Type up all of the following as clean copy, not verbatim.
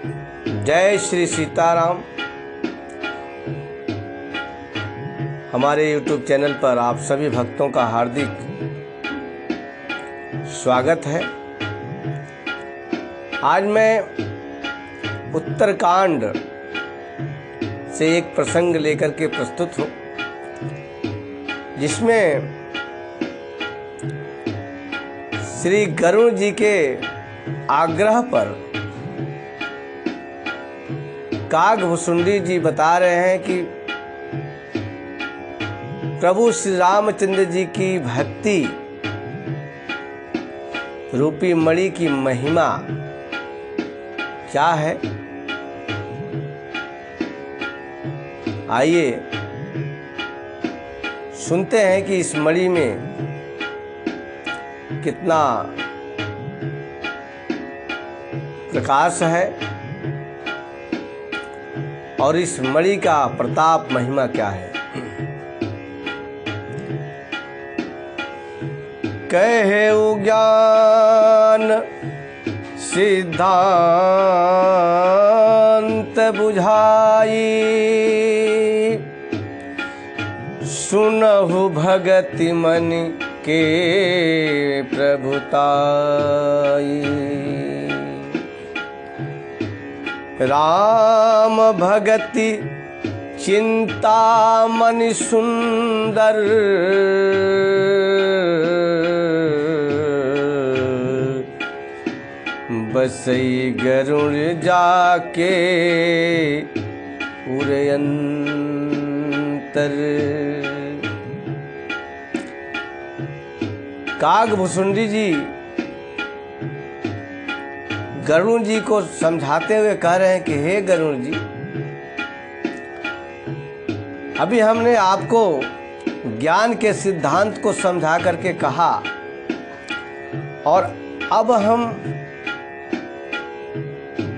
जय श्री सीताराम। हमारे YouTube channel पर आप सभी भक्तों का हार्दिक स्वागत है। आज मैं उत्तरकांड से एक प्रसंग लेकर के प्रस्तुत हूँ, जिसमें श्री गरुड़ जी के आग्रह पर कागभुसुंडी जी बता रहे हैं कि प्रभु श्री रामचंद्र जी की भक्ति रूपी मणि की महिमा क्या है। आइए सुनते हैं कि इस मणि में कितना प्रकाश है और इस मणि का प्रताप महिमा क्या है। कहे ज्ञान सिद्धांत बुझाई, सुनहु भगति मन के प्रभुताई। राम भगति चिंता मन सुंदर, बसई गरुड़ जाके पूरे अंतर। कागभुसुंडी जी गरुड़ जी को समझाते हुए कह रहे हैं कि हे गरुड़ जी, अभी हमने आपको ज्ञान के सिद्धांत को समझा करके कहा और अब हम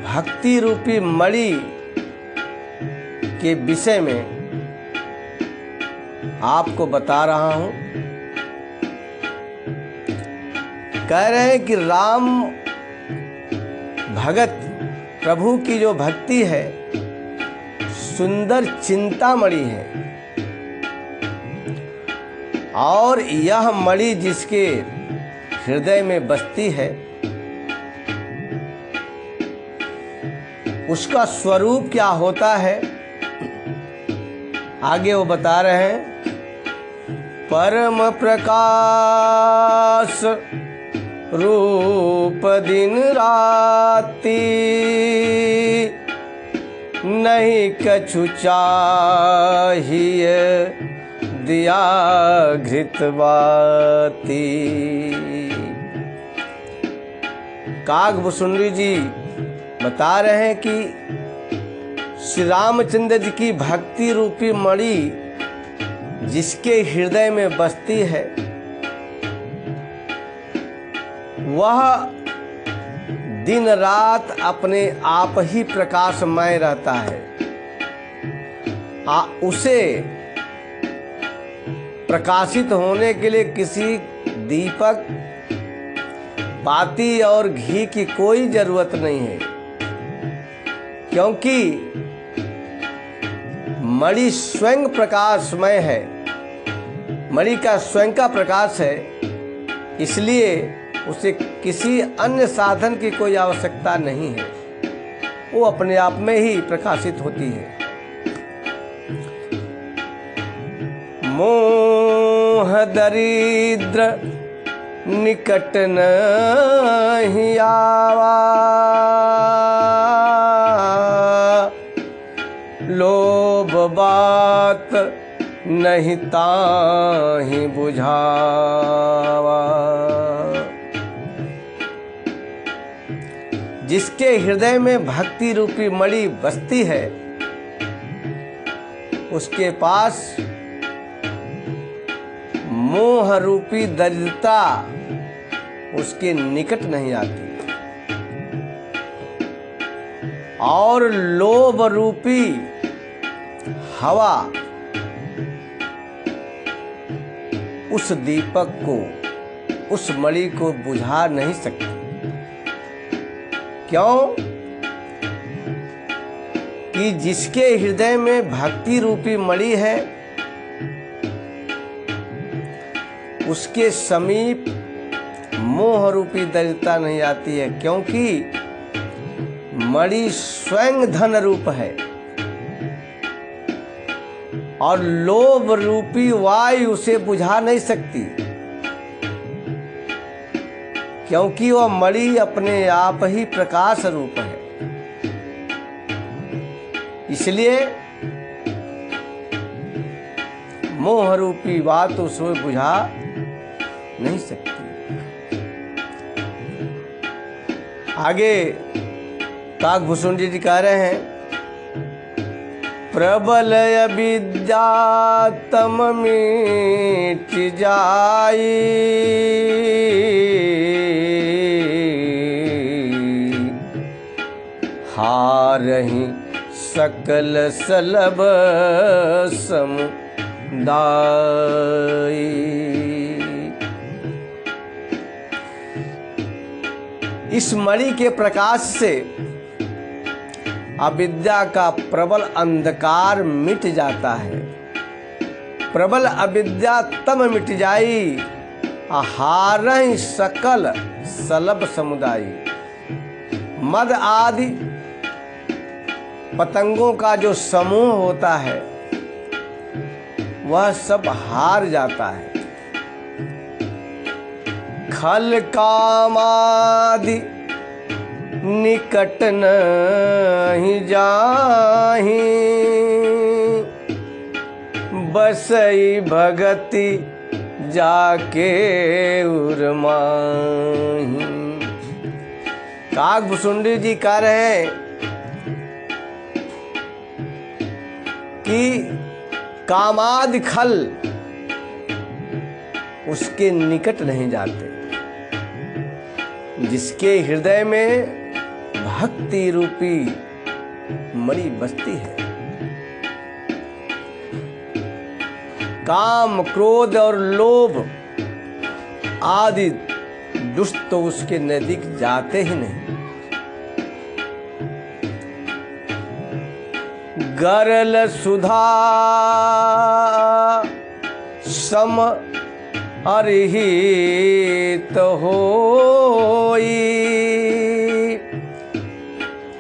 भक्ति रूपी मणि के विषय में आपको बता रहा हूं। कह रहे हैं कि राम भगत प्रभु की जो भक्ति है सुंदर चिंतामणि है, और यह मणि जिसके हृदय में बसती है उसका स्वरूप क्या होता है, आगे वो बता रहे हैं। परम प्रकाश रूप दिन राती, नहीं कछु चाहिए दिया घृतवाती। कागभुसुंडी जी बता रहे हैं कि श्री रामचंद्र जी की भक्ति रूपी मणि जिसके हृदय में बसती है वह दिन रात अपने आप ही प्रकाशमय रहता है। उसे प्रकाशित होने के लिए किसी दीपक, बाती और घी की कोई जरूरत नहीं है, क्योंकि मणि स्वयं प्रकाशमय है, मणि का स्वयं का प्रकाश है, इसलिए उसे किसी अन्य साधन की कोई आवश्यकता नहीं है, वो अपने आप में ही प्रकाशित होती है। मोह दरिद्र निकट नहीं आवा, लोभ बात नहीं ताहि बुझावा। जिसके हृदय में भक्ति रूपी मणि बसती है उसके पास मोह रूपी दरिद्रता उसके निकट नहीं आती, और लोभ रूपी हवा उस दीपक को, उस मणि को बुझा नहीं सकती। क्यों? कि जिसके हृदय में भक्ति रूपी मणि है उसके समीप मोह रूपी दरिद्रता नहीं आती है, क्योंकि मणि स्वयं धन रूप है और लोभ रूपी वायु उसे बुझा नहीं सकती, क्योंकि वह मणि अपने आप ही प्रकाश रूप है। इसलिए मोह रूपी बात उसे बुझा नहीं सकती। आगे काकभूषुंडी जी कह रहे हैं, प्रबल अविद्या तम मिट जाई, हारहि सकल सलभ समुदाय। इस मणि के प्रकाश से अविद्या का प्रबल अंधकार मिट जाता है। प्रबल अविद्या तम मिट जाई, हारहि सकल सलभ समुदाय। मद आदि पतंगों का जो समूह होता है वह सब हार जाता है। खल कामादि निकट नहीं जाहि, बसई भगति जाके उर्माहि। काकभूषुंडी जी कह रहे हैं कि कामादि खल उसके निकट नहीं जाते। जिसके हृदय में भक्ति रूपी मणि बसती है, काम क्रोध और लोभ आदि दुष्ट तो उसके नजदीक जाते ही नहीं। गरल सुधा सम अरहित होई,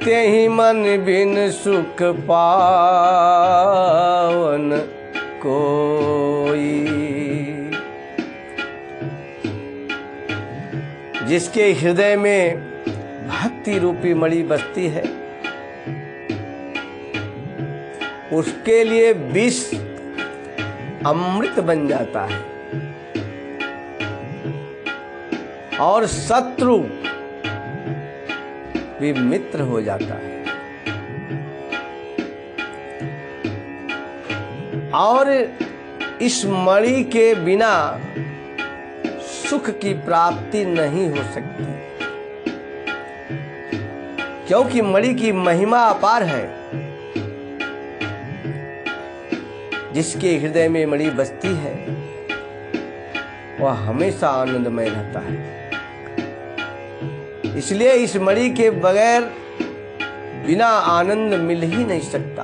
तेहि मन बिन सुख पावन कोई। जिसके हृदय में भक्ति रूपी मणि बसती है उसके लिए विष अमृत बन जाता है और शत्रु भी मित्र हो जाता है। और इस मणि के बिना सुख की प्राप्ति नहीं हो सकती, क्योंकि मणि की महिमा अपार है। जिसके हृदय में मणि बसती है वह हमेशा आनंदमय रहता है। इसलिए इस मणि के बगैर बिना आनंद मिल ही नहीं सकता।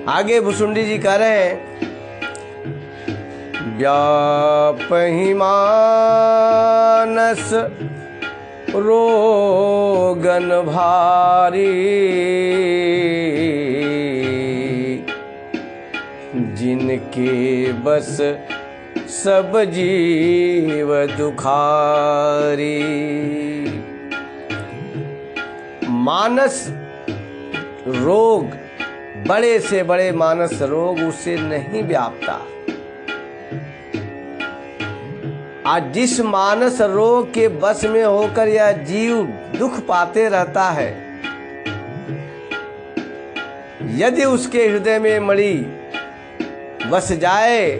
आगे भूषुंडी जी कह रहे हैं, व्यापहि मानस रोगन भारी, जिनके बस सब जीव दुखारी। मानस रोग, बड़े से बड़े मानस रोग उसे नहीं व्यापता। आज जिस मानस रोग के बस में होकर यह जीव दुख पाते रहता है, यदि उसके हृदय में मणि बस जाए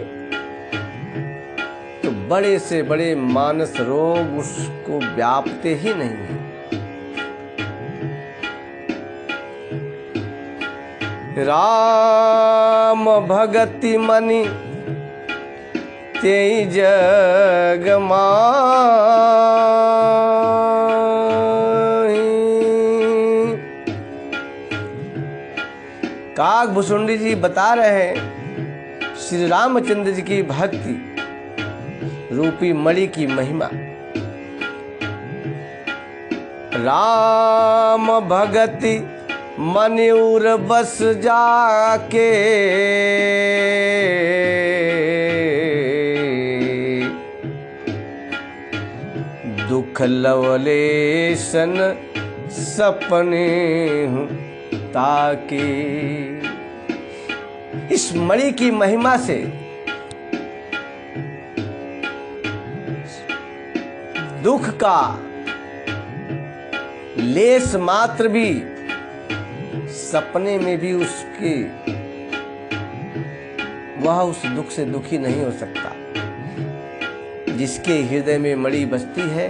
तो बड़े से बड़े मानस रोग उसको व्यापते ही नहीं। राम भगति मनि तेई जग माहि, काकभूषुंडी जी बता रहे हैं श्री रामचंद्र जी की भक्ति रूपी मणि की महिमा। राम भगति मयूर बस जाके, दुख लवलेशन सपने हूँ ताके। इस मणि की महिमा से दुख का लेस मात्र भी सपने में भी उसके वह उस दुख से दुखी नहीं हो सकता। जिसके हृदय में मणि बसती है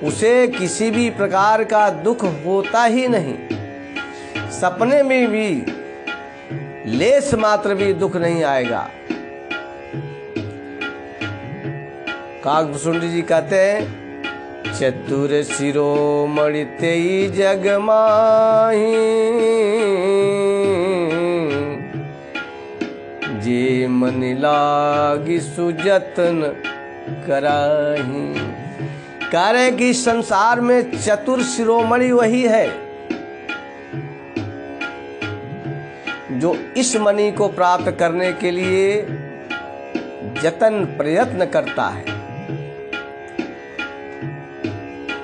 उसे किसी भी प्रकार का दुख होता ही नहीं। सपने में भी लेस मात्र भी दुख नहीं आएगा। काकभूषुंडी जी कहते हैं चतुर शिरोमणि तेई जग माही, जे मन लागी सुजतन कराही। कह रहे कि संसार में चतुर शिरोमणि वही है जो इस मणि को प्राप्त करने के लिए जतन प्रयत्न करता है,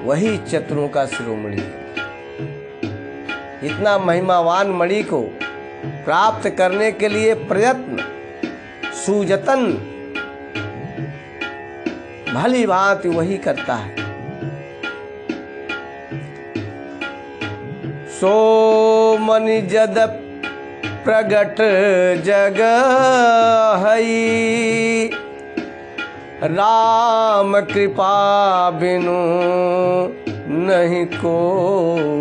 वही चतुरों का शिरोमणि है। इतना महिमावान मणि को प्राप्त करने के लिए प्रयत्न सुजतन भली भांति वही करता है। सो मणि जद प्रगट जग हई, राम कृपा बिनु नहीं को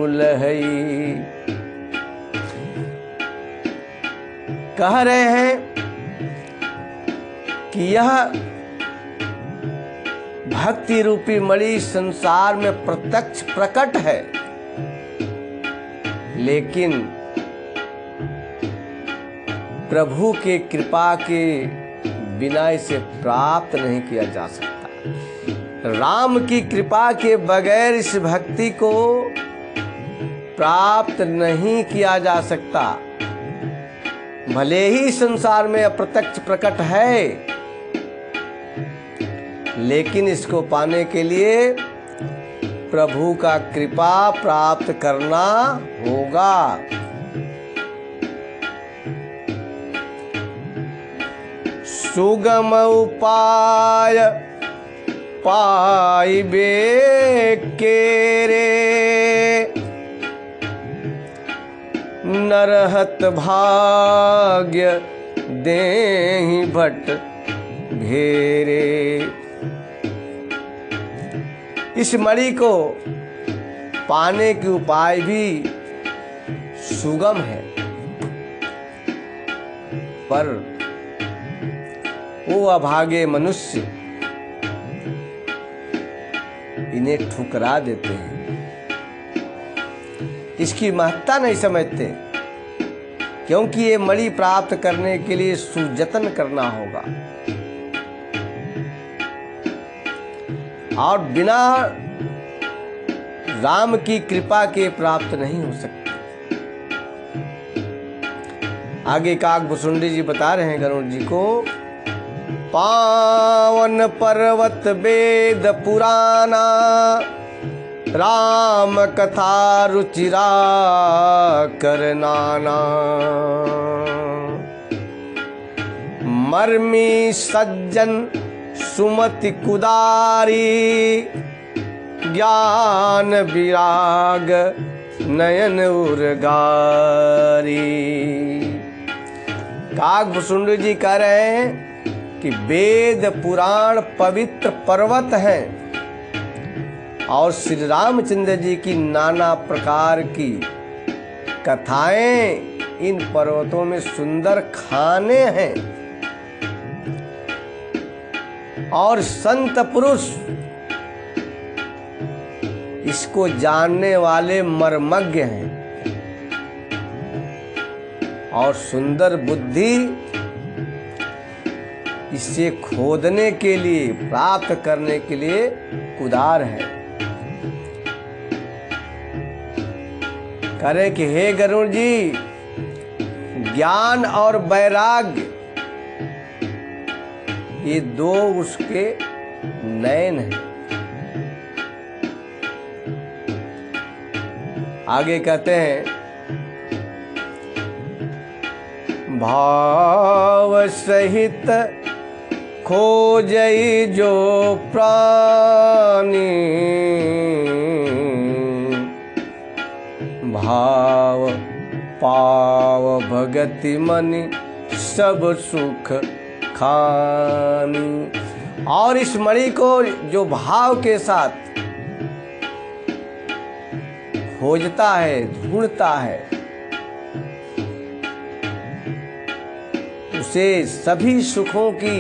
लहई। कह रहे हैं कि यह भक्ति रूपी मणि संसार में प्रत्यक्ष प्रकट है, लेकिन प्रभु के कृपा के बिना इसे प्राप्त नहीं किया जा सकता। राम की कृपा के बगैर इस भक्ति को प्राप्त नहीं किया जा सकता। भले ही संसार में अप्रत्यक्ष प्रकट है, लेकिन इसको पाने के लिए प्रभु का कृपा प्राप्त करना होगा। सुगम उपाय पाइबे केरे, नरहत भाग्य देहि भट घेरे। इस मणि को पाने के उपाय भी सुगम है, पर वो अभागे मनुष्य इन्हें ठुकरा देते हैं, इसकी महत्ता नहीं समझते, क्योंकि ये मणि प्राप्त करने के लिए सुजतन करना होगा और बिना राम की कृपा के प्राप्त नहीं हो सकते। आगे काकभूषुंडी जी बता रहे हैं गरुड़ जी को, पावन पर्वत वेद पुराना, राम कथा रुचिरा करनाना। मर्मी सज्जन सुमति कुदारी, ज्ञान विराग नयन उर्गारी। काकभूषुंडी जी कह रहे हैं कि वेद पुराण पवित्र पर्वत हैं और श्री रामचंद्र जी की नाना प्रकार की कथाएं इन पर्वतों में सुंदर खाने हैं और संत पुरुष इसको जानने वाले मर्मज्ञ हैं। और सुंदर बुद्धि इसे खोदने के लिए, प्राप्त करने के लिए उदार है। करें कि हे गरुड़ जी, ज्ञान और वैराग्य ये दो उसके नयन हैं। आगे कहते हैं, भाव सहित खोजई जो प्राणी, भाव पाव भगति मनि सब सुख खानी। और इस मणि को जो भाव के साथ खोजता है, ढूंढता है, उसे सभी सुखों की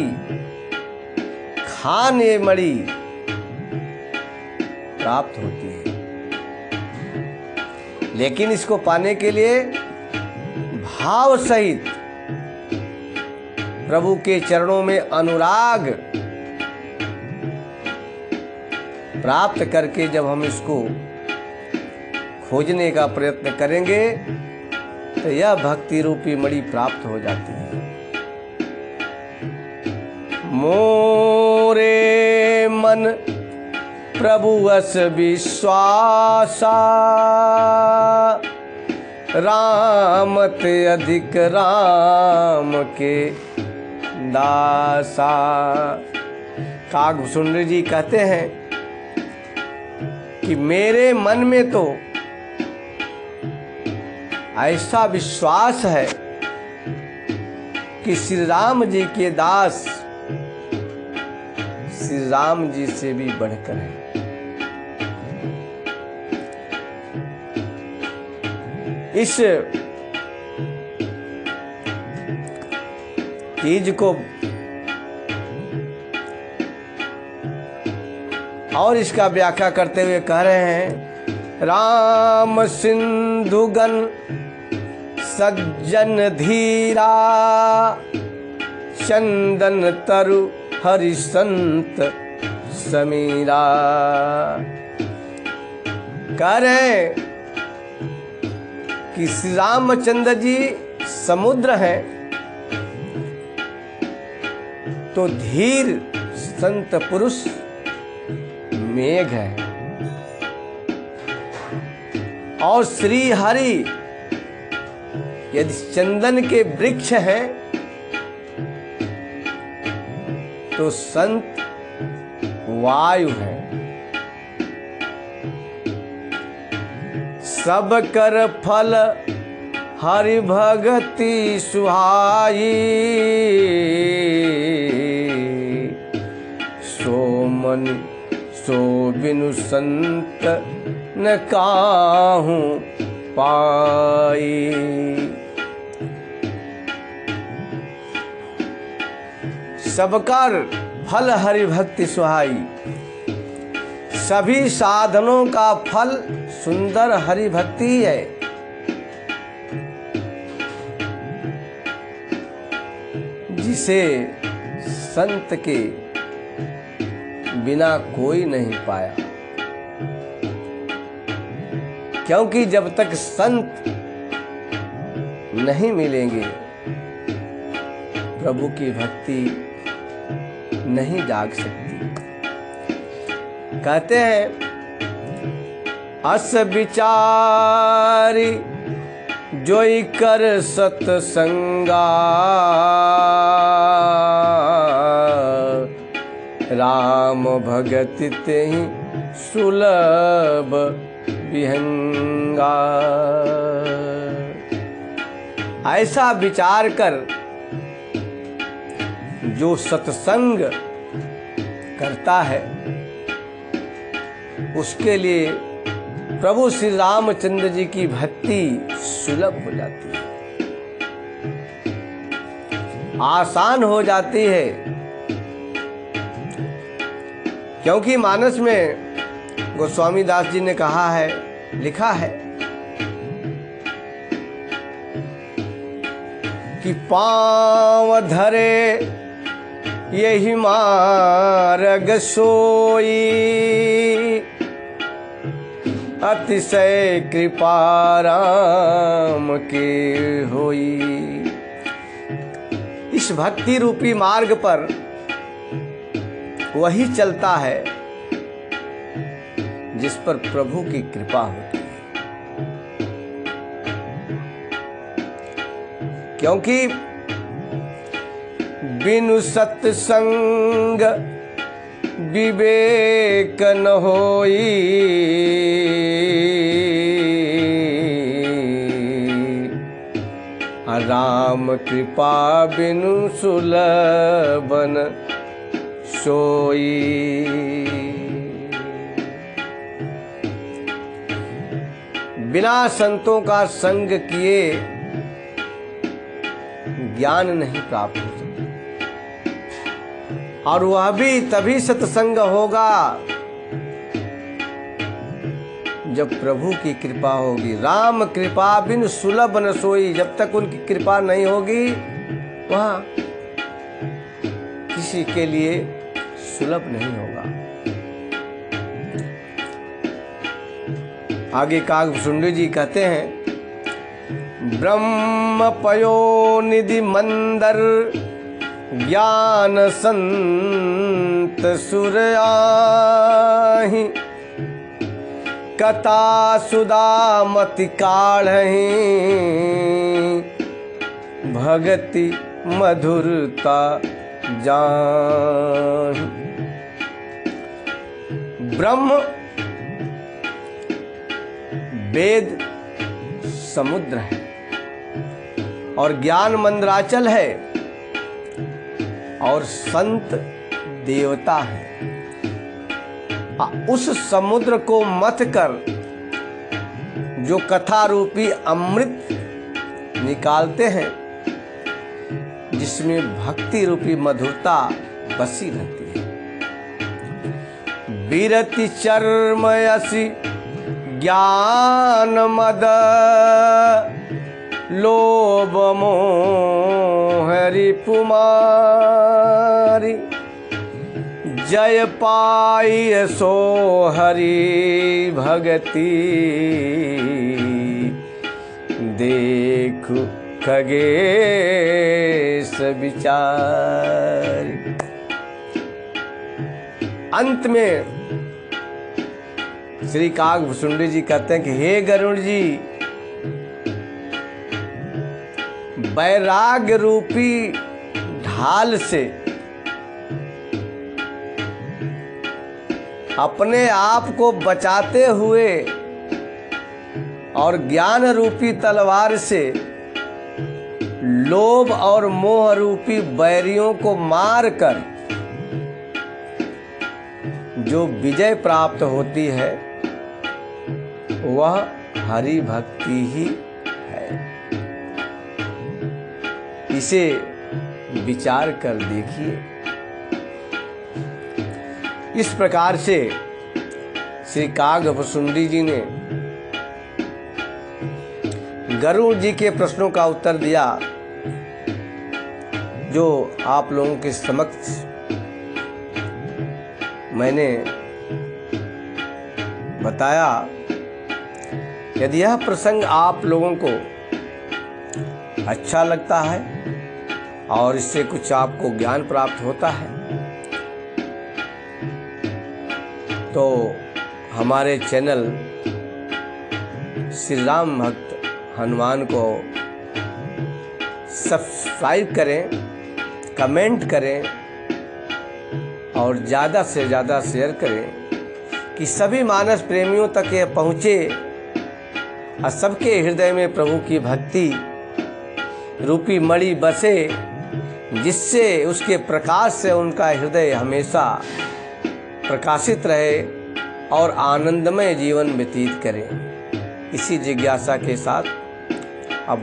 खान ये मणि प्राप्त होती है। लेकिन इसको पाने के लिए भाव सहित प्रभु के चरणों में अनुराग प्राप्त करके जब हम इसको खोजने का प्रयत्न करेंगे तो यह भक्ति रूपी मणि प्राप्त हो जाती है। मोरे मन प्रभु अस विश्वासा, राम ते अधिक राम के दासा। कागभूषुंड जी कहते हैं कि मेरे मन में तो ऐसा विश्वास है कि श्री राम जी के दास श्री राम जी से भी बढ़कर है। इस चीज को और इसका व्याख्या करते हुए कह रहे हैं, राम सिंधुगन सज्जन धीरा, चंदन तरु हरिसंत समीरा। कह रहे हैं कि श्री रामचंद्र जी समुद्र हैं तो धीर संत पुरुष मेघ है, और श्री हरि यदि चंदन के वृक्ष हैं तो संत वायु है। सब कर फल हरि भगति सुहाई, सो मन सो बिनु संत न काहू पाई। सबकर फल हरि भक्ति सुहाई, सभी साधनों का फल सुंदर हरि भक्ति है। जिसे संत के बिना कोई नहीं पाया, क्योंकि जब तक संत नहीं मिलेंगे प्रभु की भक्ति नहीं जाग सकती। कहते हैं, अस विचारी जोई कर सतसंगा, राम भगत तेहि सुलभ विहंगा। ऐसा विचार कर जो सत्संग करता है उसके लिए प्रभु श्री रामचंद्र जी की भक्ति सुलभ हो जाती है, आसान हो जाती है। क्योंकि मानस में गोस्वामी दास जी ने कहा है, लिखा है कि पाँव धरे यही मार्ग सोई, अतिशय कृपा राम के होई। इस भक्ति रूपी मार्ग पर वही चलता है जिस पर प्रभु की कृपा होती है, क्योंकि बिनु सत्संग विवेक न होई, राम कृपा बिनु सुलभन सोई। बिना संतों का संग किए ज्ञान नहीं प्राप्त हो सकता, और वह भी तभी सत्संग होगा जब प्रभु की कृपा होगी। राम कृपा बिन सुलभ न सोई, जब तक उनकी कृपा नहीं होगी वह किसी के लिए सुलभ नहीं होगा। आगे कागभूषुंडी जी कहते हैं, ब्रह्म पयो निधि मंदर ज्ञान संत सुर आहि, कथा सुधा मति काढ़हि, भगति मधुरता जाहि। ब्रह्म वेद समुद्र है और ज्ञान मंदराचल है, और संत देवता है। उस समुद्र को मथ कर जो कथा रूपी अमृत निकालते हैं, जिसमें भक्ति रूपी मधुरता बसी रहती है। बिरति चर्मयसी ज्ञान मद, लोभ मोह रिपुमारी, जय पाई सो हरि भगति, देखु खगेश विचार। अंत में श्री कागभूषुंडी जी कहते हैं कि हे गरुड़ जी, वैराग्य रूपी ढाल से अपने आप को बचाते हुए और ज्ञान रूपी तलवार से लोभ और मोह रूपी बैरियों को मारकर जो विजय प्राप्त होती है वह हरि भक्ति ही है। इसे विचार कर देखिए। इस प्रकार से श्री कागभूषुंडी जी ने गरुड़ जी के प्रश्नों का उत्तर दिया, जो आप लोगों के समक्ष मैंने बताया। यदि यह प्रसंग आप लोगों को अच्छा लगता है और इससे कुछ आपको ज्ञान प्राप्त होता है तो हमारे चैनल श्री राम भक्त हनुमान को सब्सक्राइब करें, कमेंट करें और ज़्यादा से ज़्यादा शेयर करें कि सभी मानस प्रेमियों तक ये पहुँचे और सबके हृदय में प्रभु की भक्ति रूपी मणि बसे, जिससे उसके प्रकाश से उनका हृदय हमेशा प्रकाशित रहे और आनंदमय जीवन व्यतीत करें। इसी जिज्ञासा के साथ अब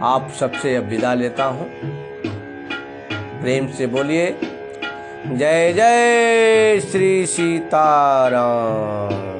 आप सबसे अब विदा लेता हूँ। प्रेम से बोलिए जय जय श्री सीताराम।